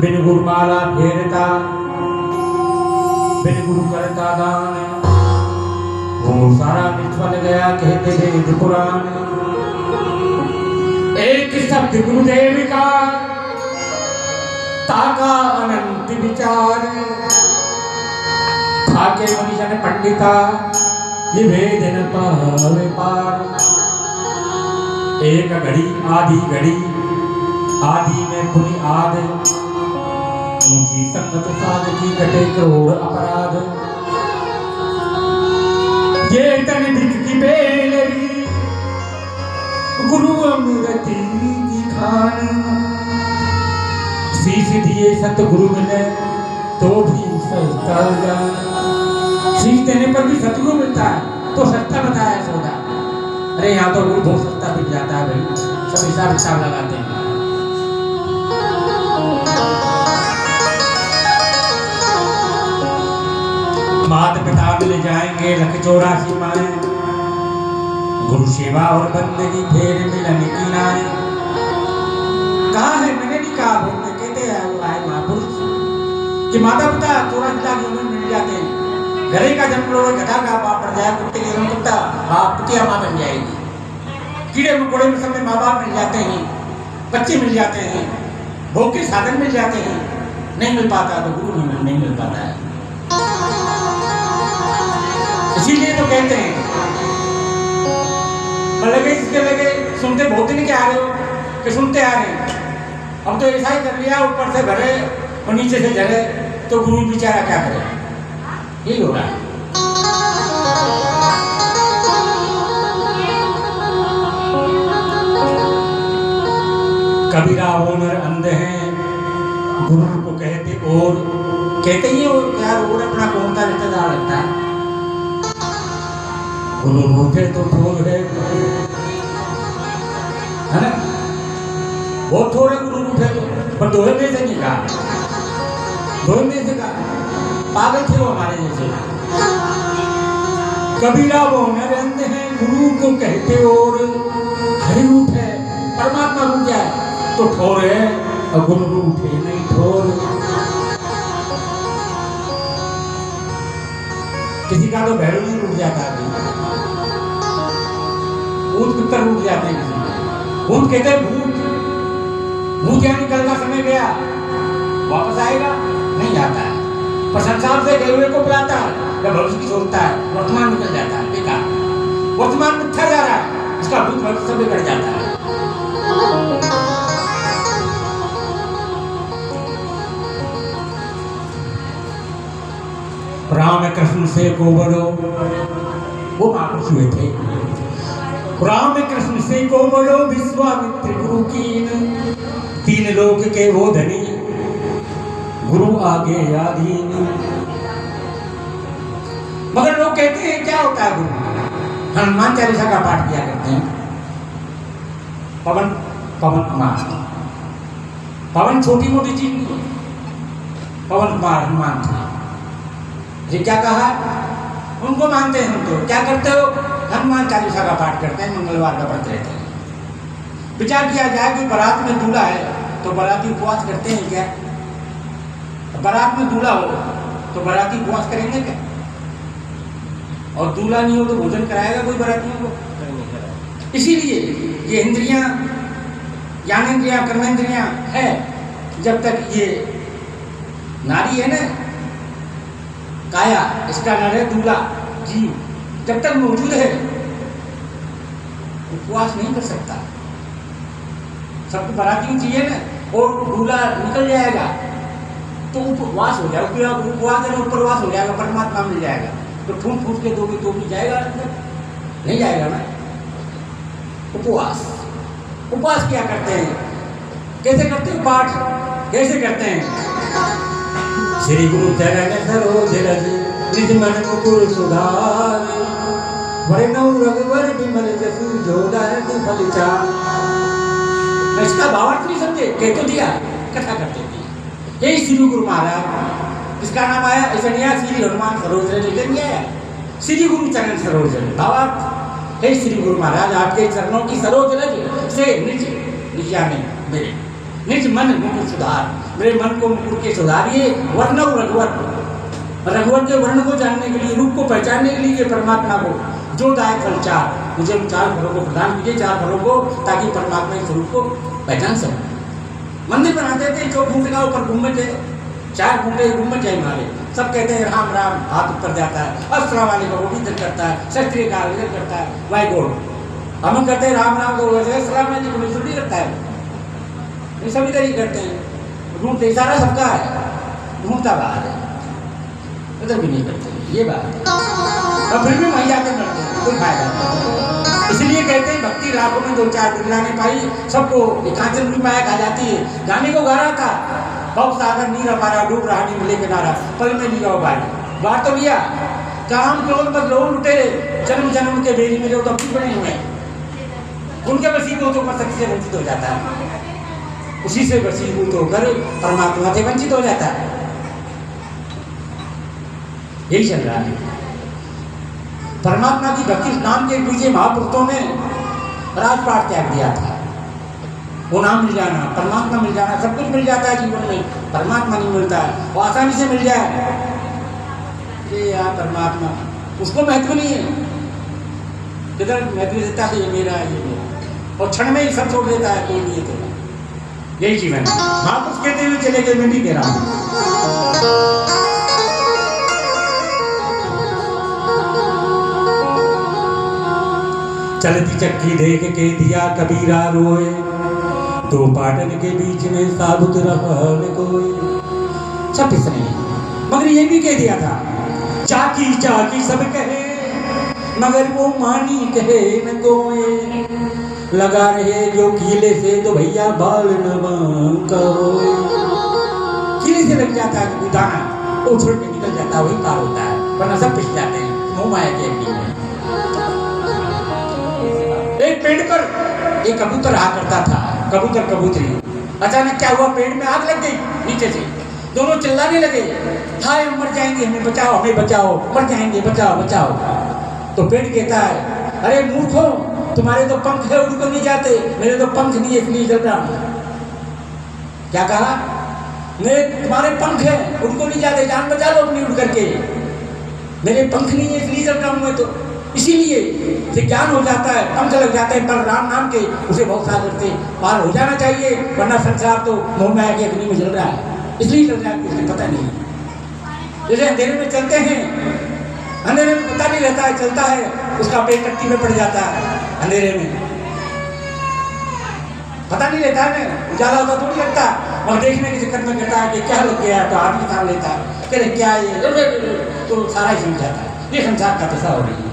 बिन गुरुमाला फेरता बिन गुरु करता दान, वो सारा निष्फल गया कहते वेद पुराण। एक शब्द गुरुदेव का ताका अनंत विचार, थाके मनीजन पंडिता ये वेद न पावे पार। एक घड़ी आधी घड़ी आदि में पुनि आद, ऊंची संगत साध की कटे करोड़ अपराध। ये तन दिख की बेलरी गुरु अमृति की खान, शीश दिए सतगुरु मिले तो भी सस्ता जान। शीश देने पर भी सतगुरु मिलता है तो सस्ता बताया सौदा। अरे यहाँ तो गुरु बहुत सस्ता बिक जाता है भाई, सब हिसाब लगाते हैं। माता पिता मिल जाएंगे लख 84 माए, गुरु सेवा और बंदगी फेर मिलन की नाय। कहा है मैंने नहीं कहा, बोलते कहते हैं महापुरुष कि माता पिता 84 लाख जन्म मिल जाते हैं। घरे का जन्म लो गधा का बाप पड़ जाए, कुत्ते का जन्म कुत्ता बाप कुतिया माँ बन जाएगी। कीड़े मकोड़े में सब में माँ बाप मिल जाते हैं, बच्चे मिल जाते हैं, भोग के साधन मिल जाते हैं। नहीं मिल पाता तो गुरु नहीं मिल पाता है। इसीलिए तो कहते हैं लगे इसके लगे सुनते बहुत दिन के आ रहे हो कि सुनते आ रहे हैं। अब तो ऐसा ही कर लिया, ऊपर से भरे और नीचे से झरे, तो गुरु बेचारा क्या करे, यही हो रहा है। कबीरा ओनर अंधे हैं गुरु को कहते और कहते ही हो यार, और अपना कौन सा रिश्तेदार लगता है। गुरु रूठे तो ठोर है ना, बहुत थोड़े गुरु रूठे तो, पर दोहे में से नहीं कहा, दोहे में से कहा। पागल थे वो हमारे जैसे। कबीरा वो नरेंद हैं गुरु को कहते और हरि रूठ है, परमात्मा रूठ जाए तो ठोर है, और गुरु रूठे नहीं ठोर। किसी का तो भैरव नहीं रूठ जाता है, भूत पितर रूठ जाते हैं। भूत कहते हैं भूत, भूत यानी कल का समय गया वापस आएगा नहीं आता है, पर संसार से गए हुए को बुलाता है या भविष्य की सोचता है, वर्तमान निकल जाता है। बेकार वर्तमान मिथ्या जा रहा है, इसका भूत भविष्य सब बिगड़ जाता है। राम कृष्ण से को बड़ो, वो महापुरुष हुए थे। राम कृष्ण से को बड़ो विश्वामित्र गुरु कीन, तीन लोक के वो धनी गुरु आगे आधीन। मगर लोग कहते हैं क्या होता है गुरु? हनुमान चालीसा का पाठ किया करते हैं। पवन पवन कुमार, पवन छोटी मोटी चीज नहीं, पवन कुमार हनुमान थे। ये क्या कहा, उनको मानते हैं। हम तो क्या करते हो, हनुमान चालीसा का पाठ करते हैं, मंगलवार का व्रत रहते हैं। विचार किया जाए कि बारात में दूल्हा है तो बाराती उपवास करते हैं क्या? बारात में दूल्हा हो तो बाराती उपवास करेंगे क्या? और दूल्हा नहीं हो तो भोजन कराएगा कोई बारातियों को? इसीलिए ये इंद्रियां, ज्ञानेंद्रियां, कर्मेंद्रियां है, जब तक ये नारी है ना, काया इसका नर है दूल्हा जीव, जब तक मौजूद है उपवास नहीं कर सकता। सबको बाराती चाहिए ना, और दूल्हा निकल जाएगा तो उपवास हो जाएगा, उपवास है उपवास हो जाएगा, परमात्मा मिल जाएगा। तो ठूंठ फूट के दोगे तो भी जाएगा, नहीं जाएगा ना। उपवास, उपवास क्या करते हैं, कैसे करते हैं पाठ, कैसे करते हैं? श्री गुरु चरण सरोज रज निज मन मुकुर सुधार, वरनौ रघुवर विमल जसु जो दायक फल चार। इसका भावार्थ नहीं समझे, कह तो दिया, कथा करते थे। यही श्री गुरु महाराज, इसका नाम आया ऐसा श्री हनुमान सरोज रज नहीं आया, श्री गुरु चरण सरोज रज। भावार्थ हे श्री गुरु महाराज, आपके चरणों की सरोज रज से निज निजा में मेरे निज मन मुकुर सुधार, मेरे मन को मुकुर के सुधारिए। वर्ण रघुवर, रघुवर के वर्ण को जानने के लिए, रूप को पहचानने के लिए, परमात्मा को जो दायक फल चार, मुझे उन 4 फलों को प्रदान कीजिए, 4 फलों को, ताकि परमात्मा के स्वरूप को पहचान सके। मंदिर बनाते थे, 4 फुट का ऊपर गुम्बद है, 4 फुटे गुम्बद है हमारे, सब कहते हैं राम राम, हाथ ऊपर जाता है, अस्सलाम वालेकुम वो भी इधर करता है, सत श्री अकाल इधर करता है, वाई गॉड। हम करते हैं राम राम तो वैसे अस्सलाम वालेकुम थोड़ी करता है, ये सभी तरह करते हैं। ढूंढते सारा सबका है, ढूंढता बाहर है, इधर भी नहीं करते, ये बात है। और फिर भी मैया के करते हैं, कोई फायदा नहीं। इसलिए कहते हैं भक्ति लाखों में 2-4 बिरला ने पाई, सबको कांचन भी माया खा जाती है। गाने को गा रहा था, बहुत सागर नीर हमारा डूब रहा नहीं मिले किनारा, पल में लिया बाढ़, बाढ़ तो लिया। काम क्रोध बस लोग लुटेरे, जन्म जन्म के बेरी में जो तो अपनी बने हुए हैं, उनके वसीबों पर शक्ति से वंचित हो जाता है, उसी से वसीभूत होकर परमात्मा से वंचित हो जाता है। यही चल रहा है। परमात्मा की भक्ति नाम के विजय महापुरुषों ने राजपाट त्याग दिया था। वो नाम मिल जाना, परमात्मा मिल जाना, सब कुछ मिल जाता है जीवन में, परमात्मा नहीं मिलता है। वो आसानी से मिल जाए, ये यार परमात्मा, उसको महत्व नहीं है, किधर महत्व देता है, ये मेरा ये मेरा, और क्षण में ही सब छोड़ देता है, कोई नहीं है तेरा। यही जीवन है। महापुरुष कहते हुए चले गए, मैं नहीं कह रहा हूँ। चलती चक्की देख के दिया कबीरा रोए, 2 पाटन के बीच में साबुत रहन कोई। सब किसने, मगर ये भी कह दिया था, चाकी चाकी सब कहे, मगर वो मानी कहे न कोई। लगा रहे जो कीले से तो भैया बाल न बांका होए। कीले से लग जाता है कोई दाना, वो छोड़ के निकल जाता है, वही पार होता है, वरना सब पिस जाते हैं मोह माया के अग्नि में। एक पेड़ पर एक कबूतर रहा करता था, कबूतर कबूतरी। अचानक क्या हुआ, पेड़ में आग लग गई नीचे से, दोनों चिल्लाने लगे, हाय हम मर जाएंगे, हमें बचाओ, हमें बचाओ, मर जाएंगे, बचाओ बचाओ। तो पेड़ कहता है, अरे मूर्खों, तुम्हारे तो पंख है, उड़ को नहीं जाते, मेरे तो पंख नहीं है, इसलिए जल रहा हूं। क्या कहा, मेरे तुम्हारे पंख है, उड़ को नहीं जाते, जान बचा लो अपनी उड़ करके, मेरे पंख नहीं है इसलिए जल रहा हूं मैं तो। इसीलिए फिर ज्ञान हो जाता है, पंख लग जाते हैं, पर राम नाम के उसे बहुत सागर से पार हो जाना चाहिए, वरना संसार तो मोह माया की अग्नि में जल रहा है, इसलिए जल रहा है, कुछ पता नहीं। जैसे अंधेरे में चलते हैं, अंधेरे में पता नहीं रहता है, चलता है, उसका पेट टट्टी में पड़ जाता है, अंधेरे में पता नहीं रहता है ना, उजाला होता थोड़ी लगता, और देखने के चक्कर में कहता है कि क्या लग गया, तो आदमी सामने लेता है, कह रहे क्या ये, तो सारा ही समझ जाता है। ये संसार का दशा हो रही है।